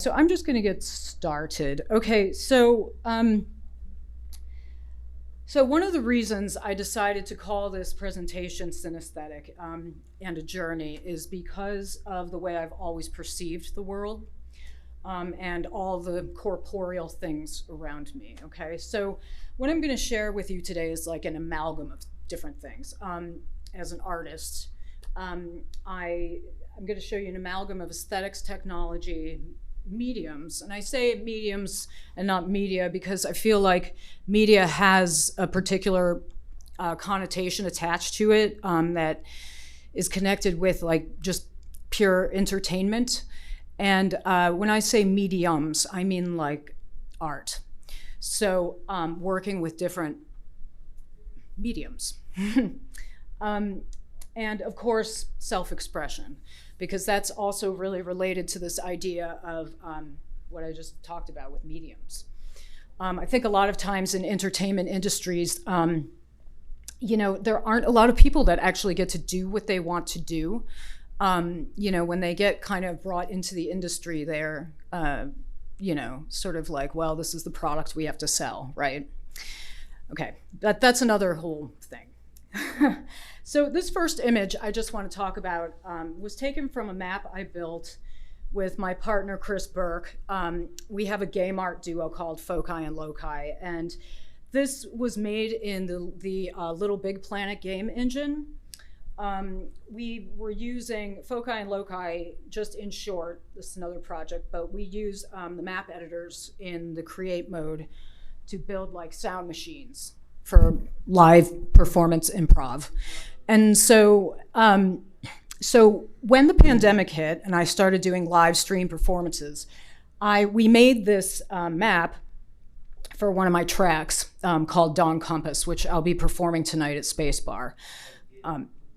So I'm just going to get started. Okay, so one of the reasons I decided to call this presentation Synesthetic and a Journey is because of the way I've always perceived the world and all the corporeal things around me, okay? So what I'm going to share with you today is like an amalgam of different things. As an artist, I'm going to show you an amalgam of aesthetics, technology, mediums, and I say mediums and not media because I feel like media has a particular connotation attached to it that is connected with like just pure entertainment. And when I say mediums, I mean like art. So working with different mediums. And of course, self-expression, because that's also really related to this idea of what I just talked about with mediums. I think a lot of times in entertainment industries, you know, there aren't a lot of people that actually get to do what they want to do. You know, when they get kind of brought into the industry, they're, you know, sort of like, well, this is the product we have to sell, right? Okay, that's another whole thing. So this first image I just want to talk about was taken from a map I built with my partner, Chris Burke. We have a game art duo called Foci and Loci, and this was made in the Little Big Planet game engine. We were using Foci and Loci, just in short, this is another project, but we use the map editors in the create mode to build like sound machines for live performance improv. And so, so when the pandemic hit and I started doing live stream performances, we made this map for one of my tracks called Dawn Compass, which I'll be performing tonight at Space Bar.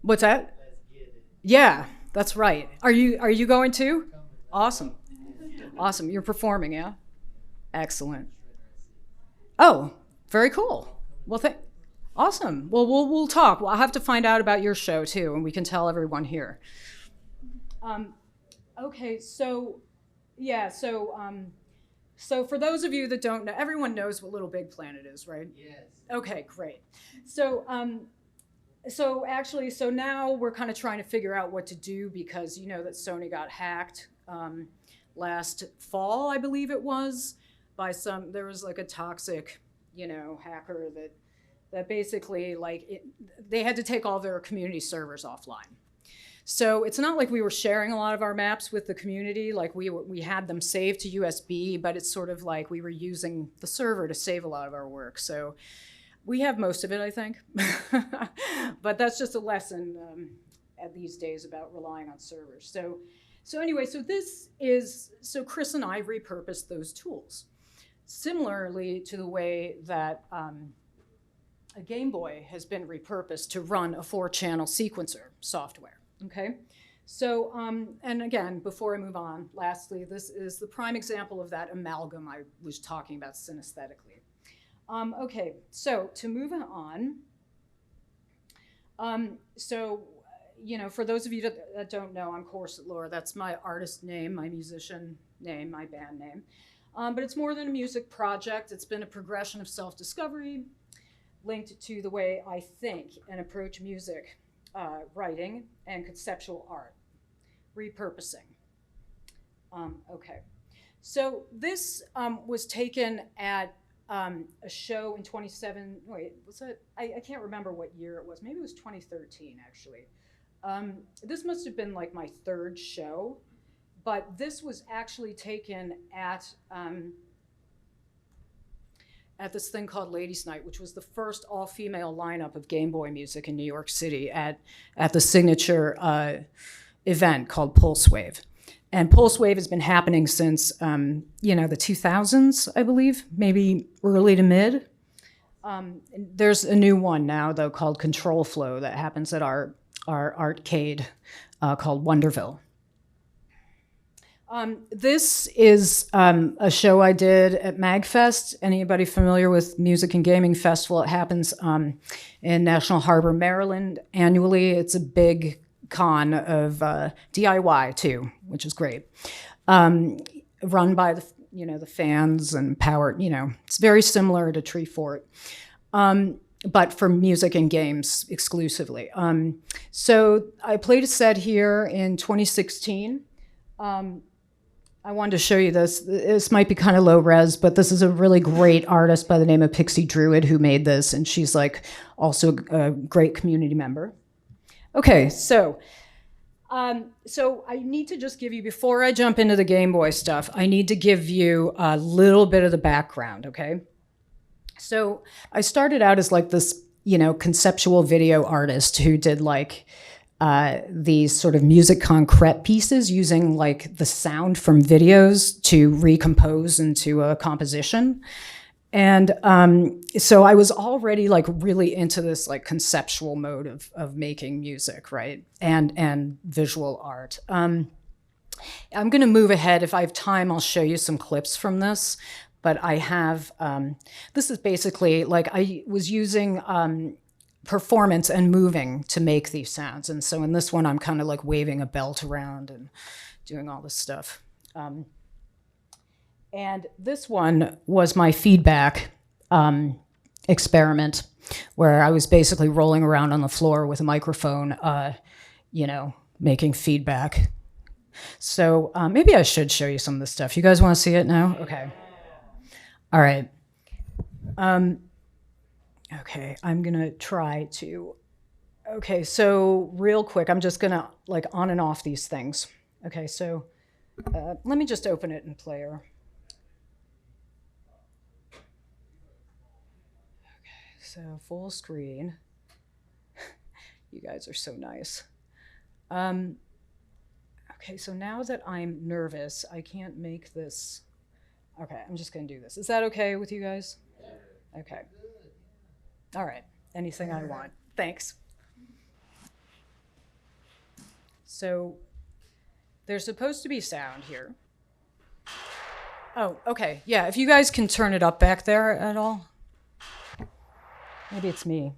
What's that? Yeah, that's right. Are you going to? Awesome. Awesome. You're performing, yeah? Excellent. Oh, very cool. Well, awesome. Well, we'll talk. Well, I'll have to find out about your show too, and we can tell everyone here. Okay, so yeah, so for those of you that don't know, everyone knows what Little Big Planet is, right? Yes. Okay, great. So so now we're kind of trying to figure out what to do because you know that Sony got hacked last fall, I believe it was, by there was like a toxic, you know, hacker that basically like they had to take all their community servers offline. So it's not like we were sharing a lot of our maps with the community, like we had them saved to USB, but it's sort of like we were using the server to save a lot of our work. So we have most of it, I think, but that's just a lesson at these days about relying on servers. So anyway, so Chris and I repurposed those tools. Similarly to the way that a Game Boy has been repurposed to run a 4-channel sequencer software, okay? So, and again, before I move on, lastly, this is the prime example of that amalgam I was talking about synesthetically. Okay, so to move on, so, you know, for those of you that don't know, I'm Corset Lore. That's my artist name, my musician name, my band name. But it's more than a music project. It's been a progression of self-discovery linked to the way I think and approach music, writing, and conceptual art, repurposing. Okay, so this was taken at a show in 27, wait, was it? I can't remember what year it was. Maybe it was 2013, actually. This must have been like my 3rd show. But this was actually taken at this thing called Ladies' Night, which was the first all-female lineup of Game Boy music in New York City at the signature event called Pulse Wave. And Pulse Wave has been happening since, you know, the 2000s, I believe, maybe early to mid. There's a new one now, though, called Control Flow that happens at our arcade called Wonderville. This is a show I did at MagFest. Anybody familiar with Music and Gaming Festival? It happens in National Harbor, Maryland annually. It's a big con of DIY too, which is great. run by the, the fans and powered, it's very similar to Treefort, but for music and games exclusively. So I played a set here in 2016. I wanted to show you this. This might be kind of low res, but this is a really great artist by the name of Pixie Druid who made this, and she's like also a great community member. Okay, so I need to just give you, before I jump into the Game Boy stuff, I need to give you a little bit of the background, okay? So I started out as like this, conceptual video artist who did like these sort of music concrete pieces using like the sound from videos to recompose into a composition. And so I was already like really into this like conceptual mode of making music, right? And visual art. I'm gonna move ahead. If I have time, I'll show you some clips from this. But I have, this is basically like I was using performance and moving to make these sounds. And so in this one, I'm kind of like waving a belt around and doing all this stuff. And this one was my feedback experiment, where I was basically rolling around on the floor with a microphone, making feedback. So maybe I should show you some of this stuff. You guys want to see it now? Okay. All right. Okay, I'm gonna try to, okay, so real quick, I'm just gonna like on and off these things. Okay, so let me just open it in Player. Okay, so full screen. You guys are so nice. Okay, so now that I'm nervous, I can't make this. Okay, I'm just gonna do this. Is that okay with you guys? Okay. All right, anything I want. Thanks. So there's supposed to be sound here. Oh, okay, yeah, if you guys can turn it up back there at all. Maybe it's me.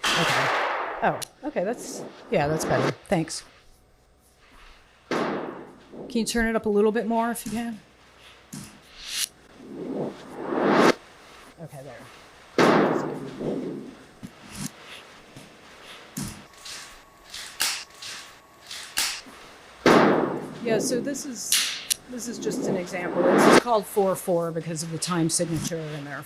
Okay. Oh, okay, that's better. Thanks. Can you turn it up a little bit more if you can? Okay, there. Yeah, so this is just an example. This is called 4/4 because of the time signature, and there are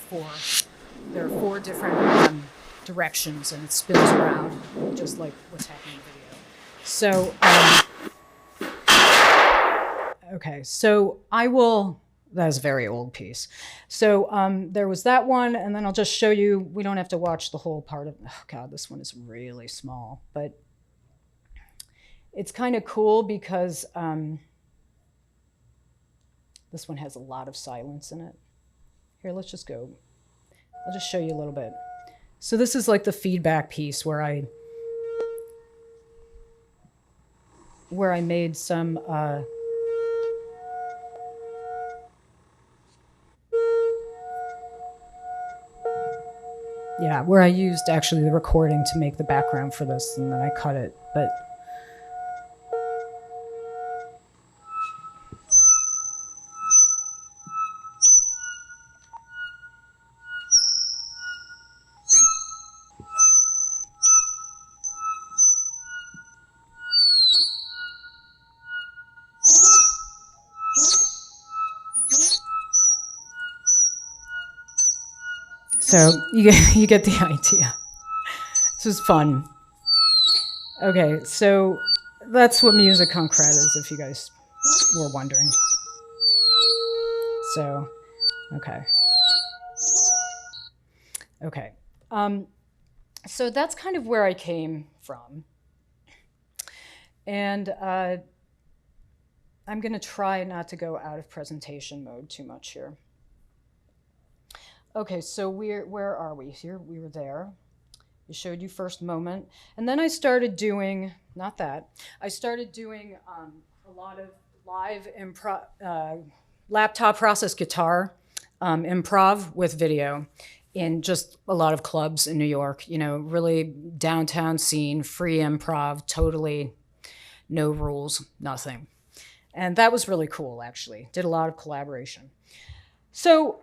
four different directions, and it spins around just like what's happening in the video. So. Okay, so that was a very old piece. So there was that one, and then I'll just show you, we don't have to watch the whole part of, oh God, this one is really small, but it's kind of cool because this one has a lot of silence in it. Here, let's just go. I'll just show you a little bit. So this is like the feedback piece where I made some, yeah, where I used actually the recording to make the background for this, and then I cut it, but. So you get the idea. This is fun. Okay, so that's what music concrete is, if you guys were wondering. So, okay. Okay. So that's kind of where I came from. And I'm going to try not to go out of presentation mode too much here. Okay, so where are we? Here, we were there. I showed you first moment. And then I started doing, not that, I started doing a lot of live laptop process guitar improv with video. in just a lot of clubs in New York, you know, really downtown scene, free improv, totally no rules, nothing. And that was really cool, actually. Did a lot of collaboration. So,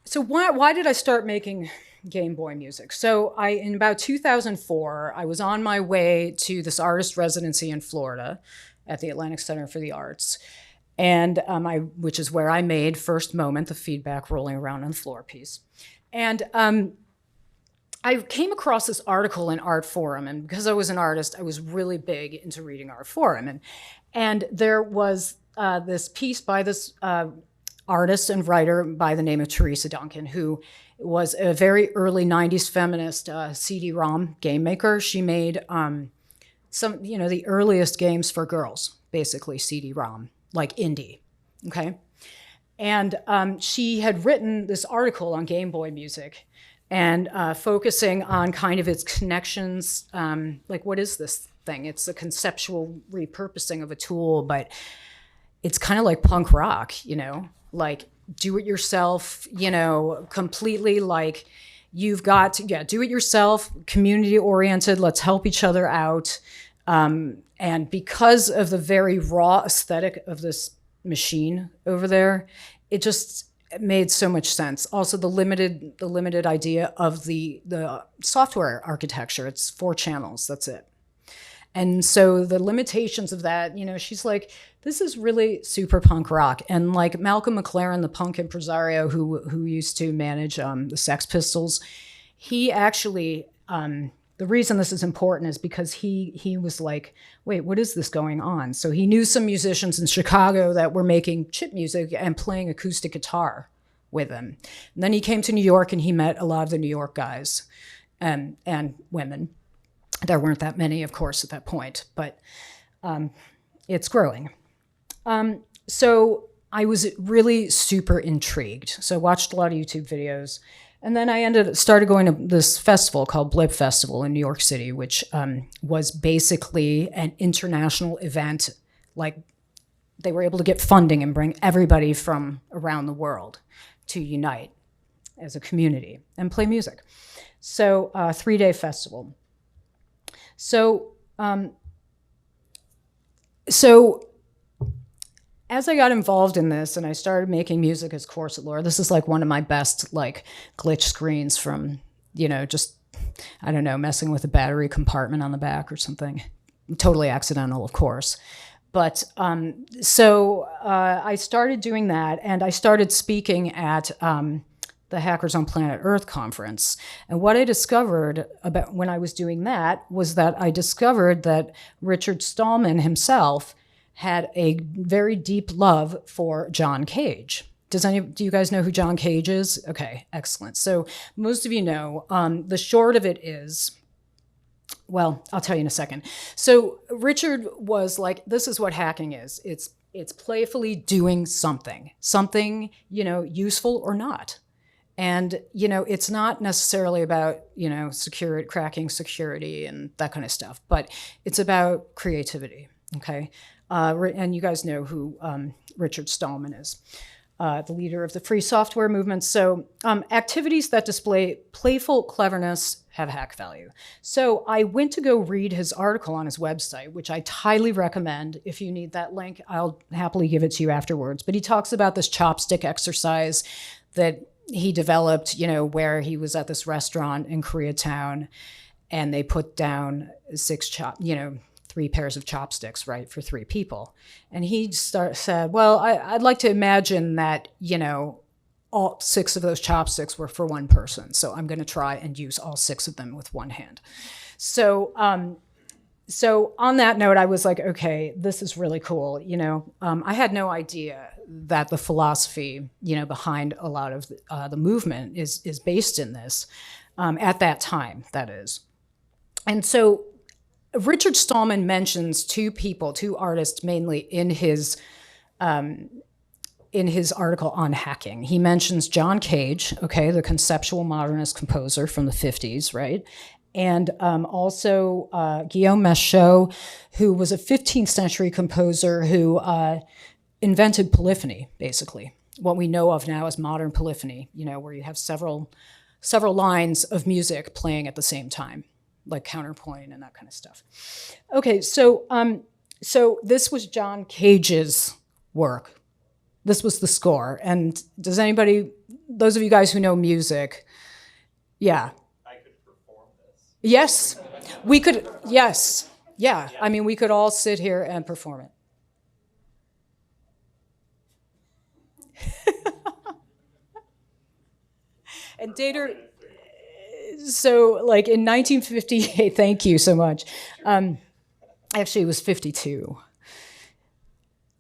so why did I start making Game Boy music? So in about 2004, I was on my way to this artist residency in Florida at the Atlantic Center for the Arts, and which is where I made First Moment, the feedback rolling around on the floor piece. And I came across this article in Art Forum, and because I was an artist, I was really big into reading Art Forum. And there was this piece by this artist and writer by the name of Teresa Duncan, who was a very early 90s feminist CD-ROM game maker. She made some, you know, the earliest games for girls, basically CD-ROM, like indie, okay? And she had written this article on Game Boy music and focusing on kind of its connections, like what is this thing? It's a conceptual repurposing of a tool, but it's kind of like punk rock, you know, like do it yourself, you know, completely like you've got to, do it yourself, community oriented, let's help each other out. And because of the very raw aesthetic of this machine over there, it just made so much sense. Also the limited idea of the software architecture, it's 4 channels, that's it. And so the limitations of that, you know, she's like, this is really super punk rock. And like Malcolm McLaren, the punk impresario who used to manage the Sex Pistols, he actually, the reason this is important is because he was like, wait, what is this going on? So he knew some musicians in Chicago that were making chip music and playing acoustic guitar with him. And then he came to New York and he met a lot of the New York guys and women. There weren't that many, of course, at that point, but it's growing. So I was really super intrigued. So I watched a lot of YouTube videos. And then I started going to this festival called Blip Festival in New York City, which was basically an international event. Like they were able to get funding and bring everybody from around the world to unite as a community and play music. So 3-day festival. So, as I got involved in this and I started making music as Corset Lore, this is like one of my best like glitch screens from, you know, just, I don't know, messing with a battery compartment on the back or something. Totally accidental, of course. But I started doing that and I started speaking at the Hackers on Planet Earth conference. And what I discovered about when I was doing that was that I discovered that Richard Stallman himself had a very deep love for John Cage. Do you guys know who John Cage is? Okay, excellent. So most of you know, the short of it is, well, I'll tell you in a second. So Richard was like, this is what hacking is. It's playfully doing something, you know, useful or not. And, you know, it's not necessarily about, you know, cracking security and that kind of stuff, but it's about creativity, okay? And you guys know who Richard Stallman is, the leader of the free software movement. So activities that display playful cleverness have hack value. So I went to go read his article on his website, which I highly recommend. If you need that link, I'll happily give it to you afterwards. But he talks about this chopstick exercise that he developed, you know, where he was at this restaurant in Koreatown and they put down 3 pairs of chopsticks, right, for 3 people. And he said, well, I'd like to imagine that, you know, all 6 of those chopsticks were for one person. So I'm going to try and use all 6 of them with one hand. So on that note, I was like, okay, this is really cool. You know, I had no idea that the philosophy, you know, behind a lot of the movement is based in this at that time, that is. And so Richard Stallman mentions 2 artists mainly in his article on hacking. He mentions John Cage, okay, the conceptual modernist composer from the 50s, right? And also Guillaume Machaut, who was a 15th century composer who invented polyphony, basically, what we know of now as modern polyphony, where you have several lines of music playing at the same time, like counterpoint and that kind of stuff. Okay, so this was John Cage's work. This was the score. And does anybody, those of you guys who know music, yeah. I could perform this. Yes, we could, yes, yeah. I mean, we could all sit here and perform it. And Dater, so like in 1958, thank you so much. Actually, it was 52.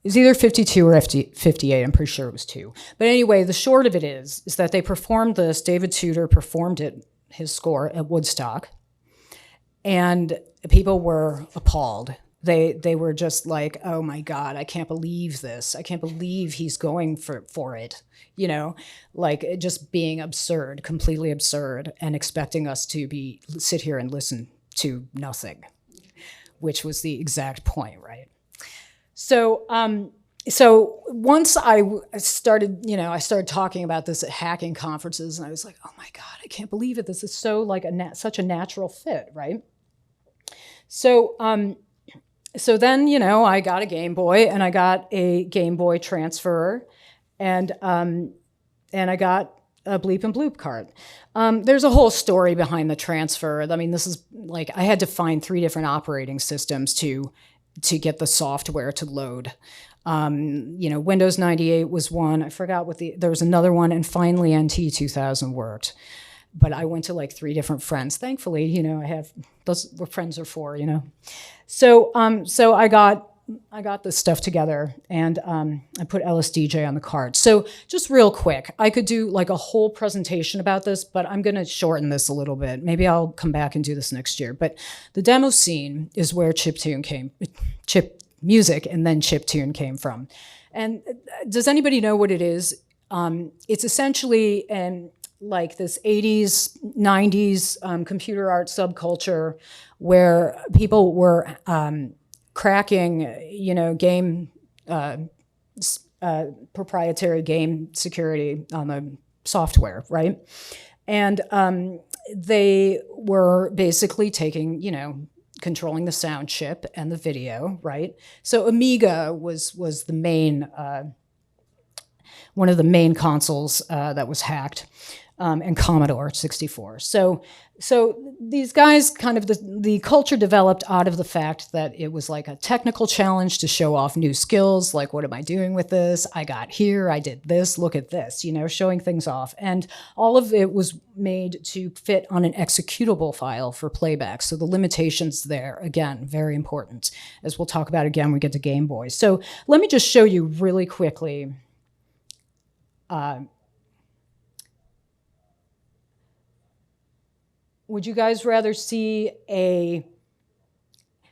It was either 52 or 58. I'm pretty sure it was 2. But anyway, the short of it is that they performed this. David Tudor performed it, his score, at Woodstock. And people were appalled. They were just like, oh my God, I can't believe this. I can't believe he's going for it. Like just being absurd, completely absurd, and expecting us to sit here and listen to nothing, which was the exact point, right? So once I started talking about this at hacking conferences, and I was like, oh my God, I can't believe it. This is so like such a natural fit, right? So then, I got a Game Boy, and I got a Game Boy transfer, and I got a bleep and bloop card. There's a whole story behind the transfer. I mean, this is like, I had to find 3 different operating systems to get the software to load. Windows 98 was one. I forgot there was another one, and finally NT 2000 worked. But I went to like 3 different friends. Thankfully, I have, those what friends are for, So I got this stuff together, and I put LSDJ on the card. So just real quick, I could do like a whole presentation about this, but I'm gonna shorten this a little bit. Maybe I'll come back and do this next year. But the demo scene is where chip music and then chiptune came from. And does anybody know what it is? It's essentially like this 80s, 90s computer art subculture where people were cracking, game, proprietary game security on the software, right? And they were basically taking, controlling the sound chip and the video, right? So Amiga was the main, one of the main consoles that was hacked. And Commodore 64. So these guys kind of, the culture developed out of the fact that it was like a technical challenge to show off new skills, like what am I doing with this? I got here, I did this, look at this, showing things off. And all of it was made to fit on an executable file for playback. So the limitations there, again, very important, as we'll talk about again when we get to Game Boy. So let me just show you really quickly would you guys rather see a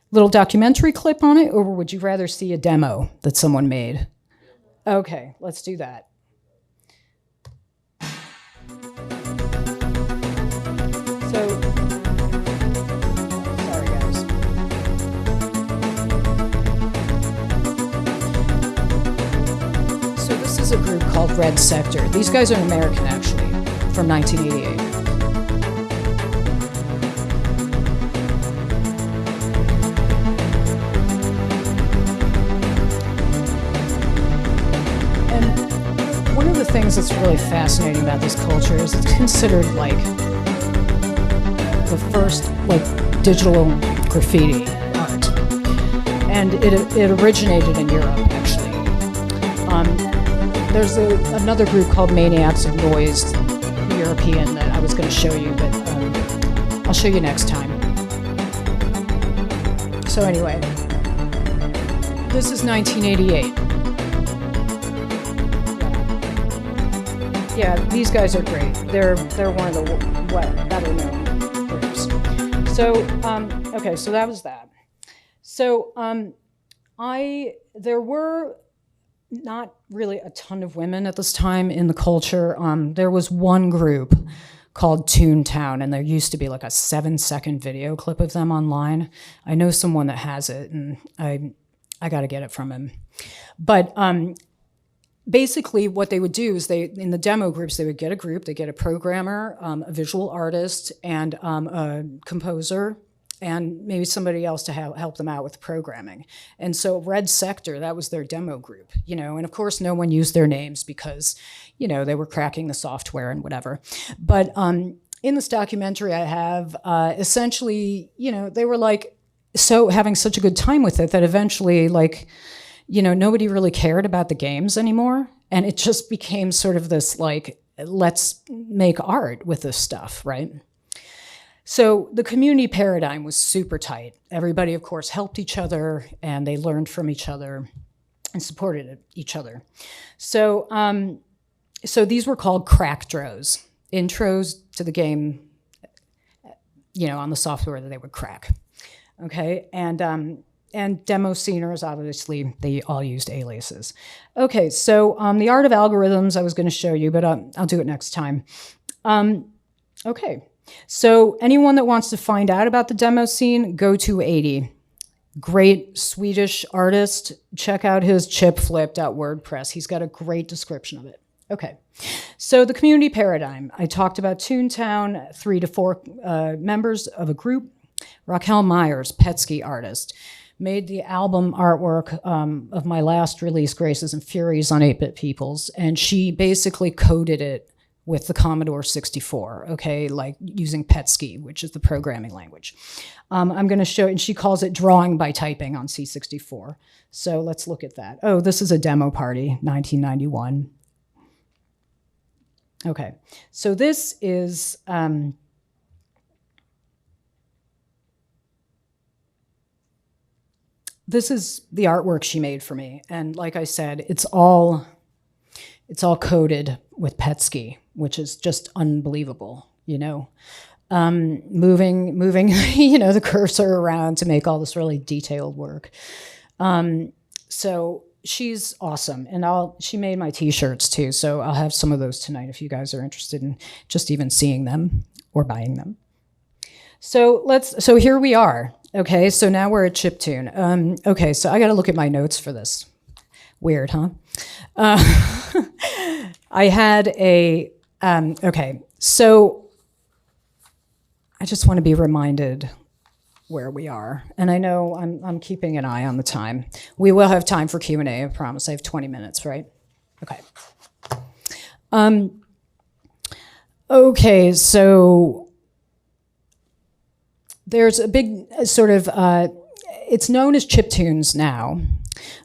little documentary clip on it, or would you rather see a demo that someone made? Okay, let's do that. So, sorry guys. So this is a group called Red Sector. These guys are American, actually, from 1988. Things that's really fascinating about this culture is it's considered like the first like digital graffiti art, and it originated in Europe actually. There's another group called Maniacs of Noise, European, that I was going to show you, but I'll show you next time. So anyway, this is 1988. Yeah, these guys are great. They're one of the better known groups. So okay, so that was that. So there were not really a ton of women at this time in the culture. There was one group called Toontown, and there used to be like a 7-second video clip of them online. I know someone that has it, and I got to get it from him. But basically what they would do is in the demo groups, they would get a group, they get a programmer, a visual artist, and a composer, and maybe somebody else to help them out with programming. And so Red Sector, that was their demo group, and of course no one used their names because, they were cracking the software and whatever. But in this documentary I have, essentially, they were like, so having such a good time with it that eventually, like, nobody really cared about the games anymore. And it just became sort of this, like, let's make art with this stuff, right? So the community paradigm was super tight. Everybody, of course, helped each other, and they learned from each other and supported each other. So, so these were called crack dros, intros to the game, on the software that they would crack. Okay, and demo sceners, obviously, they all used aliases. Okay, so the art of algorithms I was going to show you, but I'll do it next time. Okay, so anyone that wants to find out about the demo scene, go to 80. Great Swedish artist. Check out his chipflip.wordpress. He's got a great description of it. Okay, so the community paradigm. I talked about Toontown, 3 to 4 members of a group. Raquel Myers, Petsky artist, made the album artwork of my last release, Graces and Furies, on 8-Bit Peoples, and she basically coded it with the Commodore 64, okay, like using Petsky, which is the programming language. I'm going to show, and she calls it drawing by typing on C64. So let's look at that. Oh, this is a demo party, 1991. Okay, so this is... this is the artwork she made for me. And like I said, it's all coded with Petsky, which is just unbelievable, moving, the cursor around to make all this really detailed work. So she's awesome. And she made my t-shirts too. So I'll have some of those tonight if you guys are interested in just even seeing them or buying them. So here we are. Okay, so now we're at chiptune. Okay, so I got to look at my notes for this. Weird, huh? I had a, okay, so I just want to be reminded where we are. And I know I'm keeping an eye on the time. We will have time for Q&A, I promise. I have 20 minutes, right? Okay. Okay, so... there's a big sort of, it's known as chiptunes now,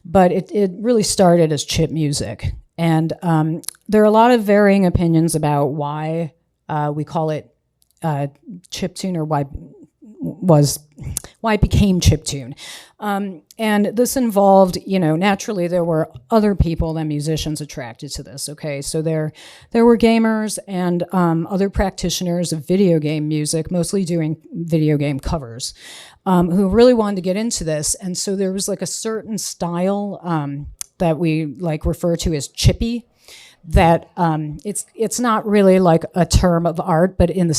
but it really started as chip music. And there are a lot of varying opinions about why we call it chiptune, or why it became chiptune. And this involved, naturally there were other people than musicians attracted to this, okay? So there were gamers and other practitioners of video game music, mostly doing video game covers, who really wanted to get into this. And so there was like a certain style that we like refer to as chippy, that it's not really like a term of art, but in the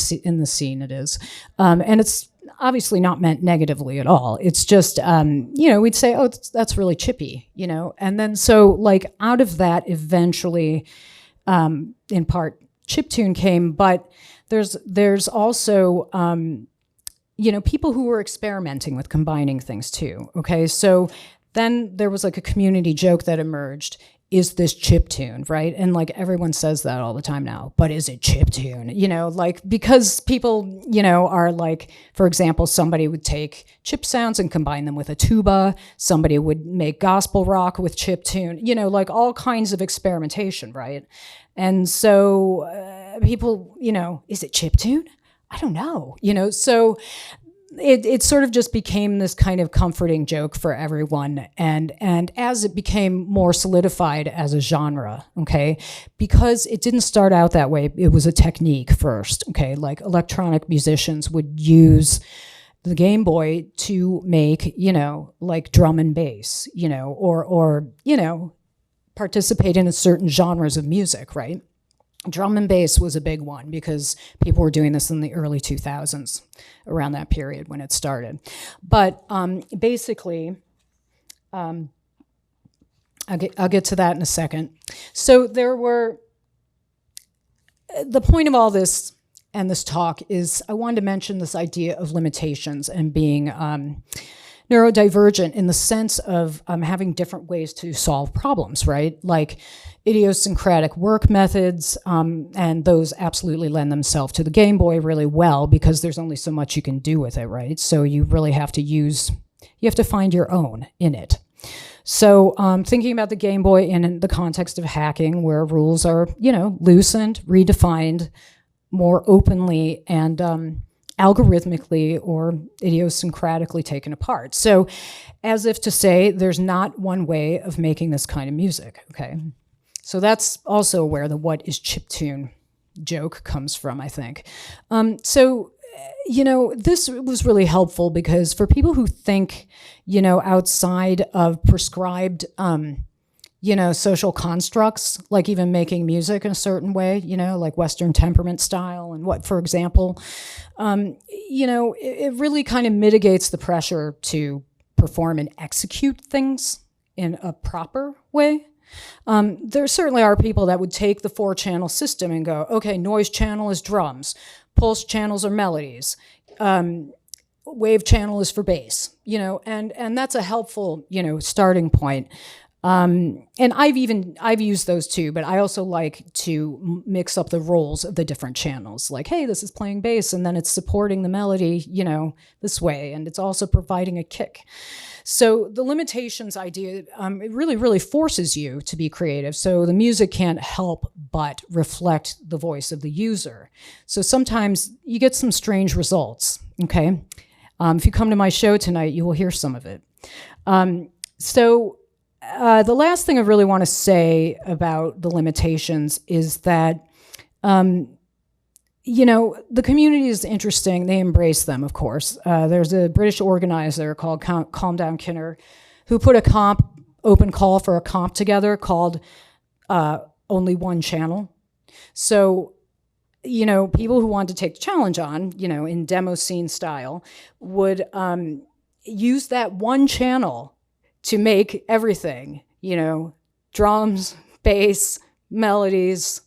scene it is. And it's obviously not meant negatively at all. It's just, we'd say, oh, that's really chippy, And then so like out of that eventually, in part, chiptune came, but there's also, people who were experimenting with combining things too, okay? So then there was like a community joke that emerged. Is this chiptune, right? And like everyone says that all the time now, but is it chiptune? Because people, are like, for example, somebody would take chip sounds and combine them with a tuba. Somebody would make gospel rock with chiptune, like all kinds of experimentation, right? And so people, is it chiptune? I don't know, so it sort of just became this kind of comforting joke for everyone. And as it became more solidified as a genre, okay, because it didn't start out that way, it was a technique first, okay, like electronic musicians would use the Game Boy to make, like drum and bass, or participate in certain genres of music, right? Drum and bass was a big one because people were doing this in the early 2000s, around that period when it started. But basically, I'll get to that in a second. So the point of all this and this talk is I wanted to mention this idea of limitations and being neurodivergent in the sense of having different ways to solve problems, right? Like idiosyncratic work methods, and those absolutely lend themselves to the Game Boy really well because there's only so much you can do with it, right? So you really have to find your own in it. So thinking about the Game Boy in the context of hacking, where rules are, loosened, redefined more openly, and algorithmically or idiosyncratically taken apart. So as if to say, there's not one way of making this kind of music, okay? So that's also where the what is chiptune joke comes from, I think. This was really helpful because for people who think, outside of prescribed, social constructs, like even making music in a certain way, like Western temperament style and what, for example, it really kind of mitigates the pressure to perform and execute things in a proper way. There certainly are people that would take the 4-channel system and go, okay, noise channel is drums, pulse channels are melodies, wave channel is for bass, and that's a helpful, starting point. And I've used those too, but I also like to mix up the roles of the different channels. Like, hey, this is playing bass, and then it's supporting the melody, this way, and it's also providing a kick. So the limitations idea, it really, really forces you to be creative. So the music can't help but reflect the voice of the user. So sometimes you get some strange results, okay? If you come to my show tonight, you will hear some of it. The last thing I really want to say about the limitations is that, the community is interesting. They embrace them, of course. There's a British organizer called Calm Down Kinner who put a open call for a comp together called Only One Channel. So, people who want to take the challenge on, in demo scene style, would use that one channel to make everything, drums, bass, melodies,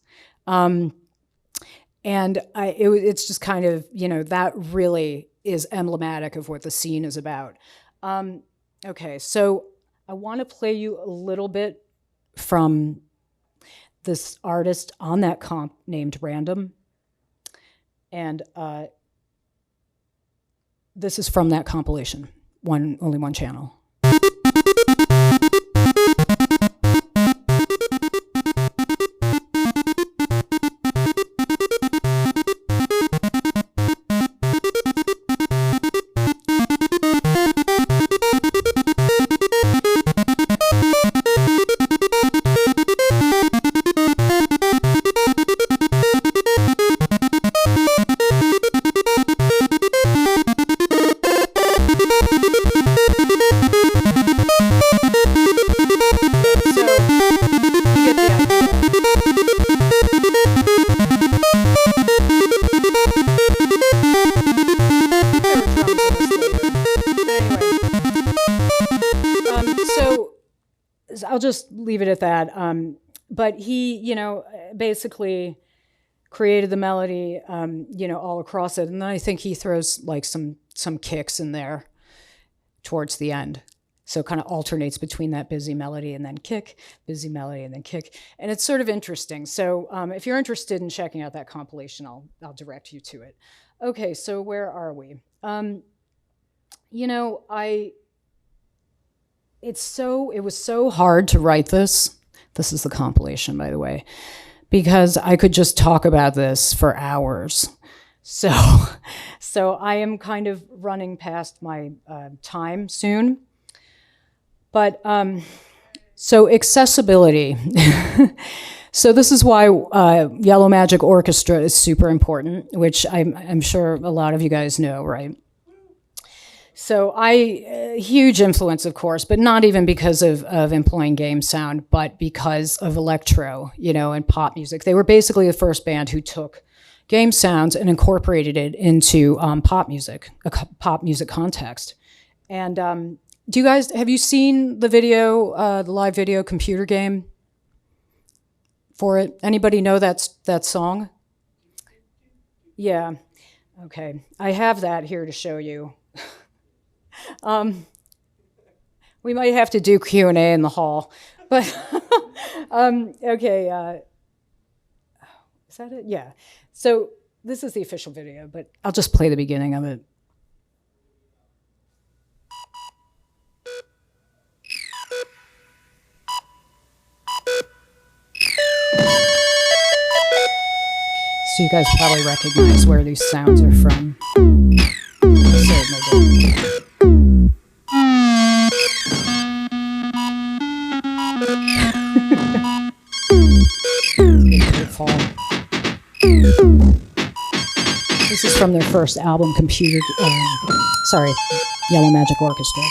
it's just kind of, that really is emblematic of what the scene is about. Okay, so I want to play you a little bit from this artist on that comp named Random. And this is from that compilation, Only One Channel. I'll just leave it at that. But he, basically created the melody, all across it. And then I think he throws like some kicks in there towards the end. So kind of alternates between that busy melody and then kick, busy melody and then kick. And it's sort of interesting. So if you're interested in checking out that compilation, I'll direct you to it. Okay, so where are we? It was so hard to write this. This is the compilation, by the way, because I could just talk about this for hours. So I am kind of running past my time soon. But so accessibility. So this is why Yellow Magic Orchestra is super important, which I'm sure a lot of you guys know, right? So huge influence, of course, but not even because of employing game sound, but because of electro, and pop music. They were basically the first band who took game sounds and incorporated it into pop music, a pop music context. And do you guys, have you seen the video, the live video computer game for it? Anybody know that song? Yeah. Okay. I have that here to show you. We might have to do Q&A in the hall, but okay. Is that it? Yeah. So this is the official video, but I'll just play the beginning of it. So you guys probably recognize where these sounds are from. Certainly do. This is from their first album, Yellow Magic Orchestra.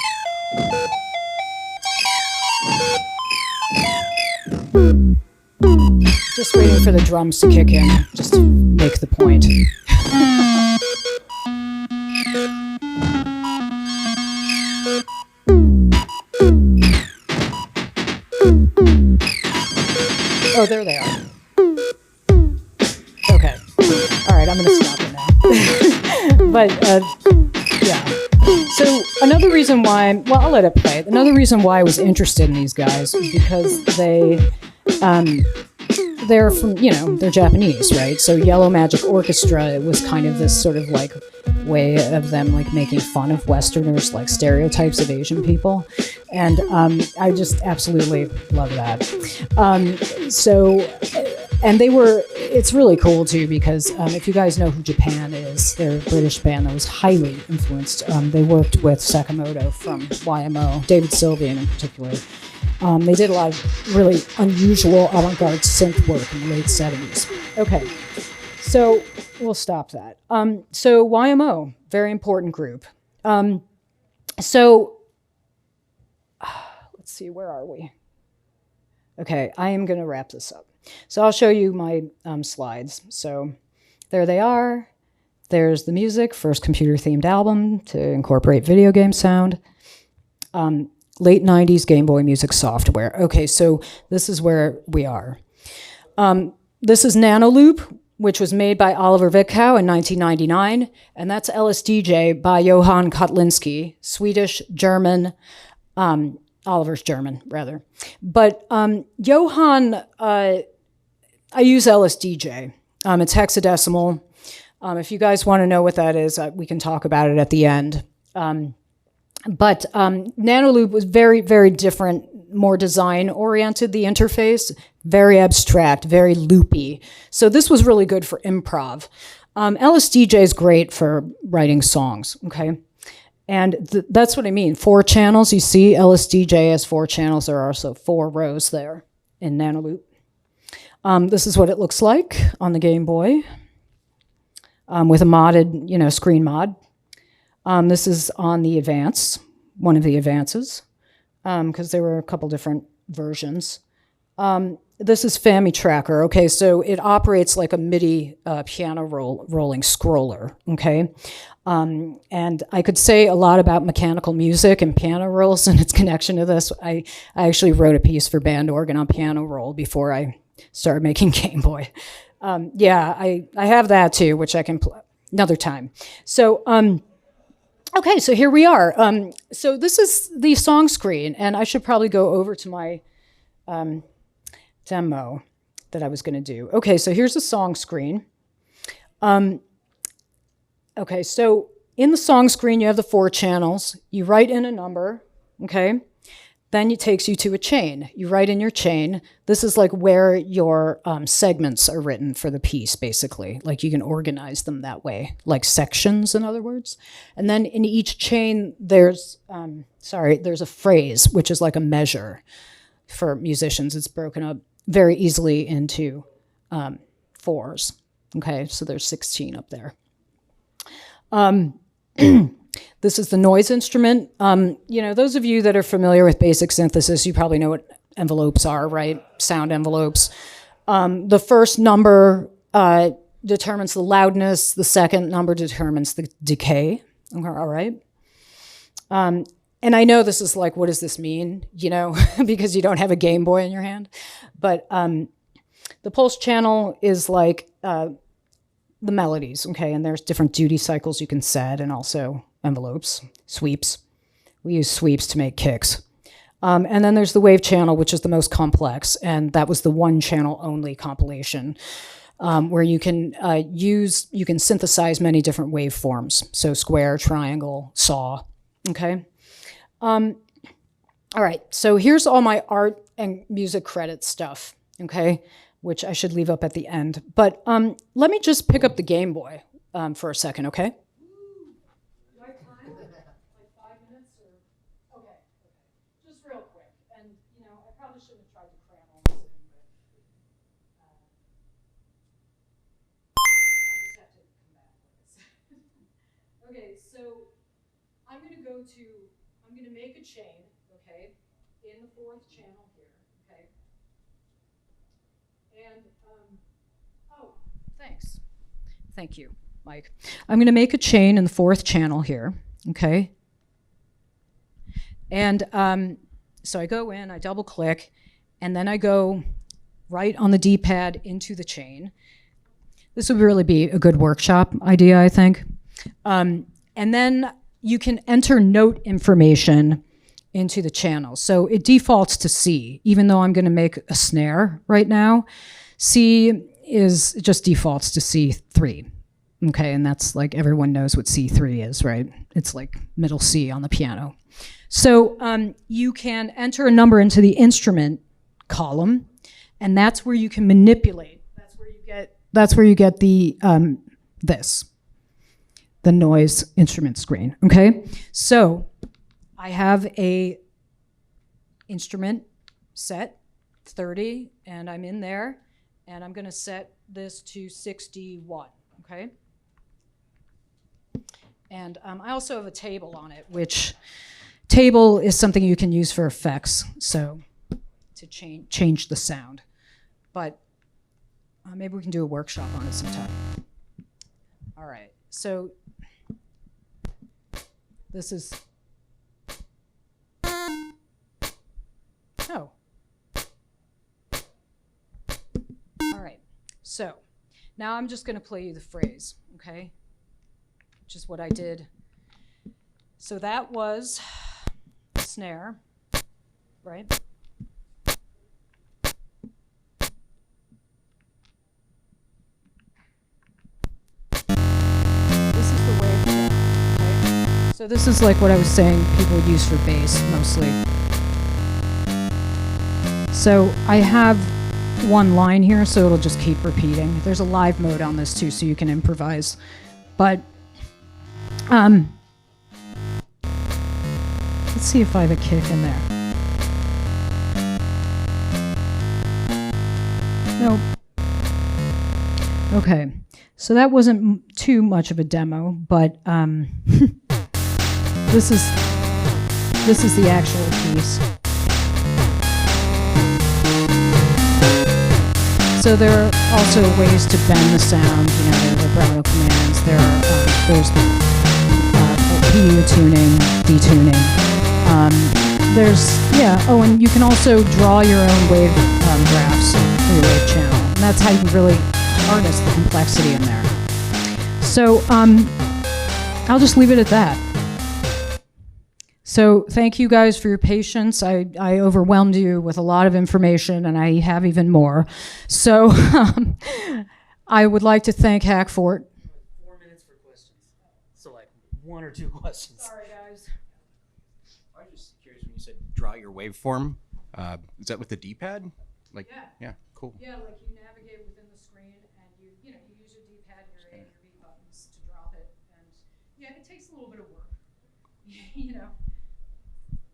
Just waiting for the drums to kick in, just to make the point. Oh, there they are. Okay. All right, I'm going to stop it now. But, yeah. So another reason why, well, I'll let it play. Another reason why I was interested in these guys was because they're from, they're Japanese, right? So Yellow Magic Orchestra was kind of this sort of like way of them like making fun of Westerners, like stereotypes of Asian people. And I just absolutely love that. And it's really cool too, because if you guys know who Japan is, they're a British band that was highly influenced. They worked with Sakamoto from YMO, David Sylvian in particular. They did a lot of really unusual avant-garde synth work in the late 70s. Okay, so we'll stop that. So YMO, very important group. So let's see, where are we? Okay, I am going to wrap this up. So I'll show you my slides. So there they are. There's the music, first computer-themed album to incorporate video game sound. Late 90s Game Boy music software. Okay, so this is where we are. This is Nanoloop, which was made by Oliver Wittkow in 1999, and that's LSDJ by Johan Kotlinski, Swedish, German, Oliver's German, rather. But Johan, I use LSDJ. It's hexadecimal. If you guys want to know what that is, we can talk about it at the end. But Nanoloop was very, very different, more design-oriented, the interface, very abstract, very loopy. So this was really good for improv. LSDJ is great for writing songs, okay? And that's what I mean. 4 channels, you see LSDJ has 4 channels. There are also 4 rows there in Nanoloop. This is what it looks like on the Game Boy with a modded, screen mod. This is on the Advance, one of the Advances, because there were a couple different versions. This is FamiTracker. Okay, so it operates like a MIDI piano rolling scroller, okay? And I could say a lot about mechanical music and piano rolls and its connection to this. I actually wrote a piece for Band Organ on piano roll before I started making Game Boy. Yeah, I have that too, which I can play another time. So, okay, so here we are. So this is the song screen, and I should probably go over to my demo that I was going to do. Okay, so here's the song screen. Okay, so in the song screen, you have the 4 channels. You write in a number, okay? Then it takes you to a chain. You write in your chain. This is like where your segments are written for the piece, basically. Like you can organize them that way, like sections, in other words. And then in each chain, there's a phrase, which is like a measure for musicians. It's broken up very easily into 4s. Okay, so there's 16 up there. This is the noise instrument. Those of you that are familiar with basic synthesis, you probably know what envelopes are, right? Sound envelopes. The first number determines the loudness. The second number determines the decay. All right. and I know this is like, what does this mean? You know, because you don't have a Game Boy in your hand. But the pulse channel is like the melodies, okay? And there's different duty cycles you can set, and also envelopes, sweeps. We use sweeps to make kicks. And then there's the wave channel, which is the most complex, and that was the one channel only compilation, where you can synthesize many different waveforms. So square, triangle, saw, okay? All right, so here's all my art and music credit stuff, okay? Which I should leave up at the end. But let me just pick up the Game Boy for a second, okay? Okay, so I'm going to make a chain, okay, in the fourth channel here, okay? And, oh, thanks. Thank you, Mike. I'm going to make a chain in the fourth channel here, okay? And so I go in, I double click, and then I go right on the D-pad into the chain. This would really be a good workshop idea, I think. And then you can enter note information into the channel. So it defaults to C, even though I'm going to make a snare right now. C just defaults to C3. Okay, and that's like everyone knows what C3 is, right? It's like middle C on the piano. So you can enter a number into the instrument column, and that's where you can manipulate. That's where you get the the noise instrument screen, okay? So I have a instrument set, 30, and I'm in there, and I'm gonna set this to 61, okay? And I also have a table on it, which table is something you can use for effects, so to change the sound. But maybe we can do a workshop on it sometime. All right, so this is, oh. All right, so now I'm just gonna play you the phrase, okay? Which is what I did. So that was snare, right? This is the wave channel, okay? So this is like what I was saying people would use for bass mostly. So I have one line here, so it'll just keep repeating. There's a live mode on this too, so you can improvise. But let's see if I have a kick in there. Nope. Okay, so that wasn't too much of a demo, but this is the actual piece. So there are also ways to bend the sound. You know, there are vibrato commands. There's the PU tuning, detuning. Oh, and you can also draw your own wave graphs for your wave channel. And that's how you can really harness the complexity in there. So I'll just leave it at that. So thank you guys for your patience. I overwhelmed you with a lot of information, and I have even more. So I would like to thank Hackfort. 4 minutes for questions. So like 1 or 2 questions. Sorry, guys. I was just curious when you said draw your waveform. Is that with the D-pad? Like, yeah, cool. Yeah, like you navigate within the screen, and you use your D-pad, your A and your B buttons to drop it, and yeah, it takes a little bit of work.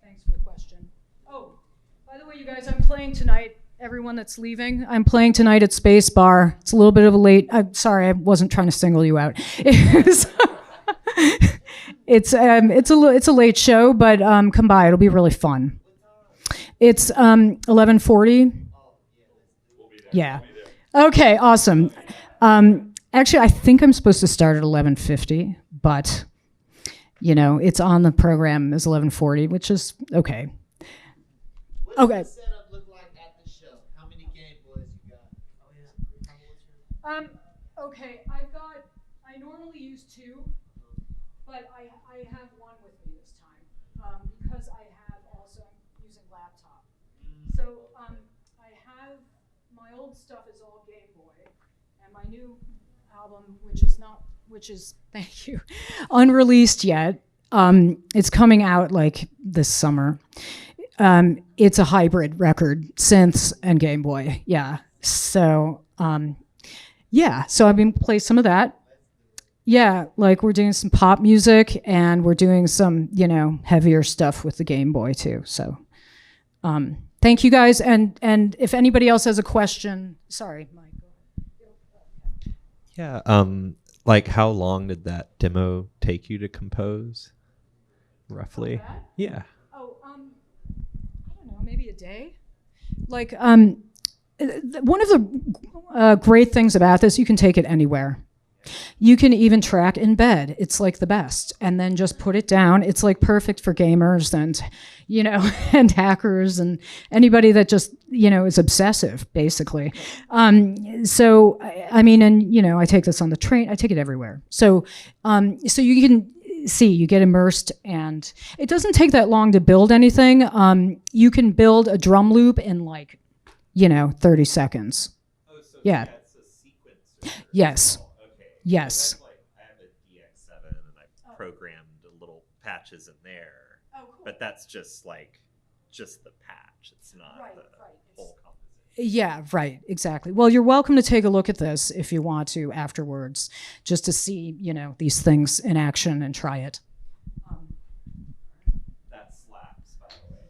Thanks for the question. Oh, by the way, you guys, I'm playing tonight. Everyone that's leaving, I'm playing tonight at Space Bar. It's a little bit of a late. I'm sorry, I wasn't trying to single you out. It's a late show, but come by. It'll be really fun. It's 11:40. Yeah. Okay. Awesome. Actually, I think I'm supposed to start at 11:50, but You know, it's on the program as 1140, which is okay. What does Okay. the setup look like at the show? How many Game Boys you got? Okay, I normally use 2, but I have one with me this time because I have also, I'm using laptop. So I have, my old stuff is all Game Boy, and my new album, which is, thank you, unreleased yet. It's coming out like this summer. It's a hybrid record, synths and Game Boy, yeah. So, so I've been playing some of that. Yeah, like we're doing some pop music and we're doing some, you know, heavier stuff with the Game Boy too. So thank you guys. And if anybody else has a question, sorry, Mike. Yeah, like how long did that demo take you to compose? Roughly? Yeah. Oh, I don't know, maybe a day. Like, one of the great things about this, you can take it anywhere. You can even track in bed. It's like the best. And then just put it down. It's like perfect for gamers and, you know, and hackers and anybody that just, you know, is obsessive, basically. So, I mean, and, you know, I take this on the train. I take it everywhere. So, so you can see, you get immersed, and it doesn't take that long to build anything. You can build a drum loop in like, you know, 30 seconds. Oh, so Yeah. That's a sequencer. Yes. Okay. Yes. That's like, I have a DX7 and I programmed little patches in there. Oh, cool. But that's just like, just the patch. It's not Right, the right. whole composition. Yeah, right, exactly. Well, you're welcome to take a look at this if you want to afterwards, just to see, you know, these things in action and try it. That slaps, by the way.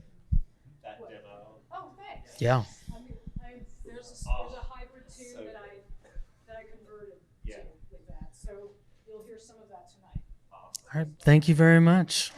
That demo. Oh, thanks. Yeah. I mean, there's a hybrid tune So that I converted Yeah. to with that, so you'll hear some of that tonight. Awesome. All right. Thank you very much.